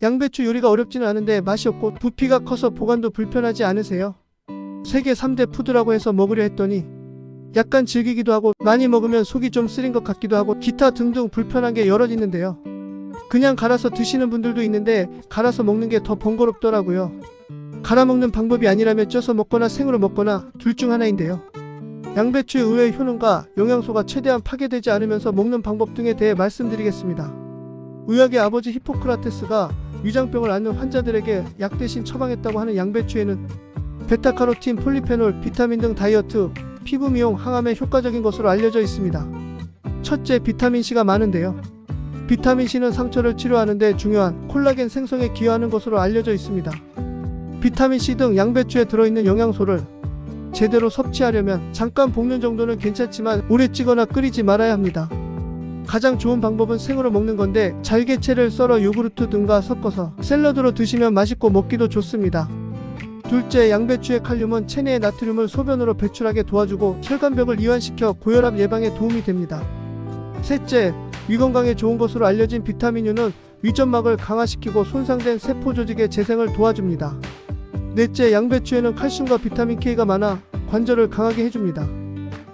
양배추 요리가 어렵지는 않은데 맛이 없고 부피가 커서 보관도 불편하지 않으세요? 세계 3대 푸드라고 해서 먹으려 했더니 약간 질기기도 하고 많이 먹으면 속이 좀 쓰린 것 같기도 하고 기타 등등 불편한 게 여럿 있는데요. 그냥 갈아서 드시는 분들도 있는데 갈아서 먹는 게 더 번거롭더라고요. 갈아 먹는 방법이 아니라면 쪄서 먹거나 생으로 먹거나 둘 중 하나인데요. 양배추의 의외의 효능과 영양소가 최대한 파괴되지 않으면서 먹는 방법 등에 대해 말씀드리겠습니다. 의학의 아버지 히포크라테스가 위장병을 앓는 환자들에게 약 대신 처방했다고 하는 양배추에는 베타카로틴, 폴리페놀, 비타민 등 다이어트, 피부 미용, 항암에 효과적인 것으로 알려져 있습니다. 첫째, 비타민C가 많은데요. 비타민C는 상처를 치료하는 데 중요한 콜라겐 생성에 기여하는 것으로 알려져 있습니다. 비타민C 등 양배추에 들어있는 영양소를 제대로 섭취하려면 잠깐 볶는 정도는 괜찮지만 오래 찌거나 끓이지 말아야 합니다. 가장 좋은 방법은 생으로 먹는 건데 잘게채를 썰어 요구르트 등과 섞어서 샐러드로 드시면 맛있고 먹기도 좋습니다. 둘째, 양배추의 칼륨은 체내의 나트륨을 소변으로 배출하게 도와주고 혈관벽을 이완시켜 고혈압 예방에 도움이 됩니다. 셋째, 위 건강에 좋은 것으로 알려진 비타민 U는 위점막을 강화시키고 손상된 세포 조직의 재생을 도와줍니다. 넷째, 양배추에는 칼슘과 비타민 K가 많아 관절을 강하게 해줍니다.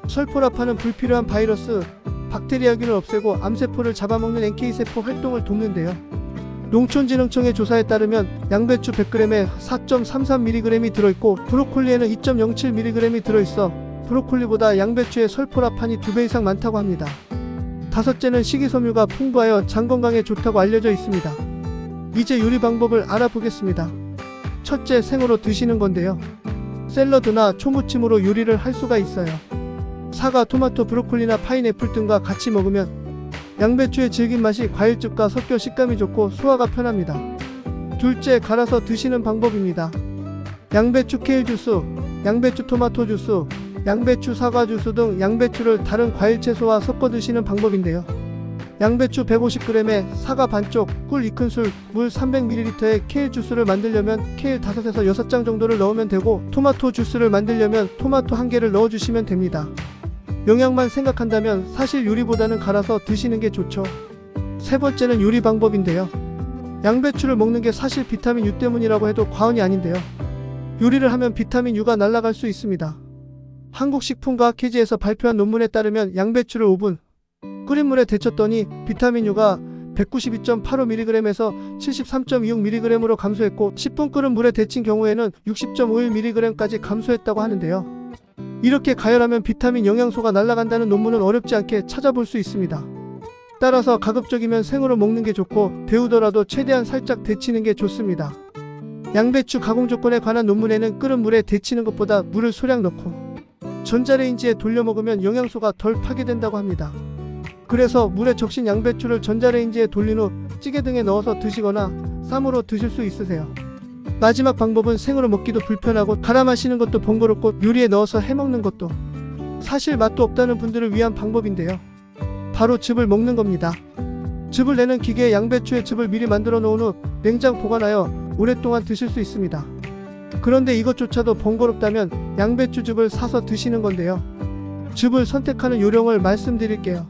설포라파는 불필요한 바이러스, 박테리아균을 없애고 암세포를 잡아먹는 NK세포 활동을 돕는데요. 농촌진흥청의 조사에 따르면 양배추 100g에 4.33mg이 들어있고 브로콜리에는 2.07mg이 들어있어 브로콜리보다 양배추의 설포라판이 2배 이상 많다고 합니다. 다섯째는 식이섬유가 풍부하여 장 건강에 좋다고 알려져 있습니다. 이제 요리 방법을 알아보겠습니다. 첫째, 생으로 드시는 건데요. 샐러드나 초무침으로 요리를 할 수가 있어요. 사과, 토마토, 브로콜리나 파인애플 등과 같이 먹으면 양배추의 질긴 맛이 과일즙과 섞여 식감이 좋고 소화가 편합니다. 둘째, 갈아서 드시는 방법입니다. 양배추 케일 주스, 양배추 토마토 주스, 양배추 사과 주스 등 양배추를 다른 과일 채소와 섞어 드시는 방법인데요. 양배추 150g에 사과 반쪽, 꿀 2큰술, 물 300ml에 케일 주스를 만들려면 케일 5에서 6장 정도를 넣으면 되고 토마토 주스를 만들려면 토마토 1개를 넣어주시면 됩니다. 영양만 생각한다면 사실 요리보다는 갈아서 드시는 게 좋죠. 세 번째는 요리 방법인데요. 양배추를 먹는 게 사실 비타민 U 때문이라고 해도 과언이 아닌데요. 요리를 하면 비타민 U가 날아갈 수 있습니다. 한국식품과학회지에서 발표한 논문에 따르면 양배추를 5분 끓인 물에 데쳤더니 비타민 U가 192.85mg에서 73.26mg으로 감소했고 10분 끓은 물에 데친 경우에는 60.51mg까지 감소했다고 하는데요. 이렇게 가열하면 비타민 영양소가 날아간다는 논문은 어렵지 않게 찾아볼 수 있습니다. 따라서 가급적이면 생으로 먹는 게 좋고 데우더라도 최대한 살짝 데치는 게 좋습니다. 양배추 가공 조건에 관한 논문에는 끓은 물에 데치는 것보다 물을 소량 넣고 전자레인지에 돌려 먹으면 영양소가 덜 파괴된다고 합니다. 그래서 물에 적신 양배추를 전자레인지에 돌린 후 찌개 등에 넣어서 드시거나 쌈으로 드실 수 있으세요. 마지막 방법은 생으로 먹기도 불편하고 갈아 마시는 것도 번거롭고 요리에 넣어서 해먹는 것도 사실 맛도 없다는 분들을 위한 방법인데요. 바로 즙을 먹는 겁니다. 즙을 내는 기계에 양배추의 즙을 미리 만들어 놓은 후 냉장 보관하여 오랫동안 드실 수 있습니다. 그런데 이것조차도 번거롭다면 양배추 즙을 사서 드시는 건데요. 즙을 선택하는 요령을 말씀드릴게요.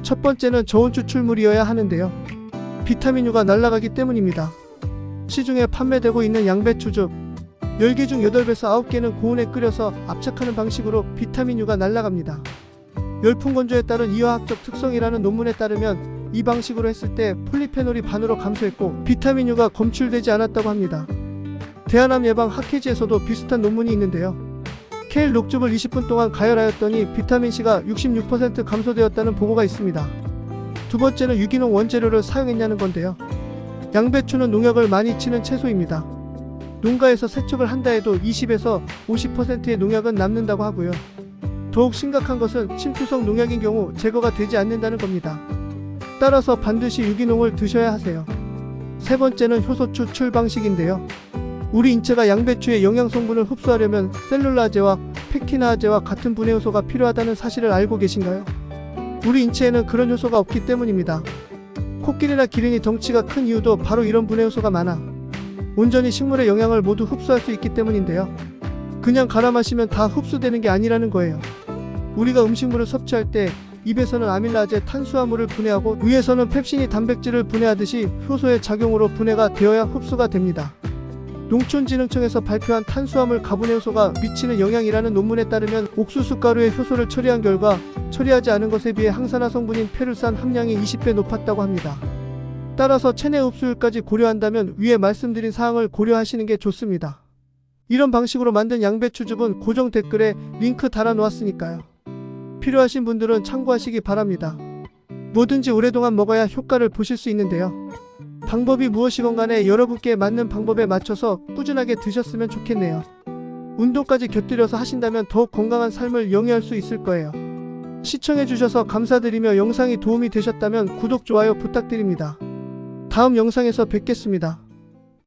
첫 번째는 저온 추출물이어야 하는데요. 비타민 U가 날아가기 때문입니다. 시중에 판매되고 있는 양배추즙 10개 중 8배에서 9개는 고온에 끓여서 압착하는 방식으로 비타민 U가 날아갑니다. 열풍 건조에 따른 이화학적 특성이라는 논문에 따르면 이 방식으로 했을 때 폴리페놀이 반으로 감소했고 비타민 U가 검출되지 않았다고 합니다. 대한암 예방 학회지에서도 비슷한 논문이 있는데요. 케일 녹즙을 20분 동안 가열하였더니 비타민C가 66% 감소되었다는 보고가 있습니다. 두 번째는 유기농 원재료를 사용했냐는 건데요. 양배추는 농약을 많이 치는 채소입니다. 농가에서 세척을 한다 해도 20에서 50%의 농약은 남는다고 하고요. 더욱 심각한 것은 침투성 농약인 경우 제거가 되지 않는다는 겁니다. 따라서 반드시 유기농을 드셔야 하세요. 세 번째는 효소 추출 방식인데요. 우리 인체가 양배추의 영양 성분을 흡수하려면 셀룰라제와 펙티나제와 같은 분해 요소가 필요하다는 사실을 알고 계신가요? 우리 인체에는 그런 요소가 없기 때문입니다. 코끼리나 기린이 덩치가 큰 이유도 바로 이런 분해 요소가 많아 온전히 식물의 영양을 모두 흡수할 수 있기 때문인데요. 그냥 갈아 마시면 다 흡수되는 게 아니라는 거예요. 우리가 음식물을 섭취할 때 입에서는 아밀라제 탄수화물을 분해하고 위에서는 펩신이 단백질을 분해하듯이 효소의 작용으로 분해가 되어야 흡수가 됩니다. 농촌진흥청에서 발표한 탄수화물 가분해 효소가 미치는 영향이라는 논문에 따르면 옥수수 가루에 효소를 처리한 결과 처리하지 않은 것에 비해 항산화 성분인 페룰산 함량이 20배 높았다고 합니다. 따라서 체내 흡수율까지 고려한다면 위에 말씀드린 사항을 고려하시는 게 좋습니다. 이런 방식으로 만든 양배추즙은 고정 댓글에 링크 달아 놓았으니까요. 필요하신 분들은 참고하시기 바랍니다. 뭐든지 오랫동안 먹어야 효과를 보실 수 있는데요. 방법이 무엇이건 간에 여러분께 맞는 방법에 맞춰서 꾸준하게 드셨으면 좋겠네요. 운동까지 곁들여서 하신다면 더욱 건강한 삶을 영위할 수 있을 거예요. 시청해주셔서 감사드리며 영상이 도움이 되셨다면 구독, 좋아요 부탁드립니다. 다음 영상에서 뵙겠습니다.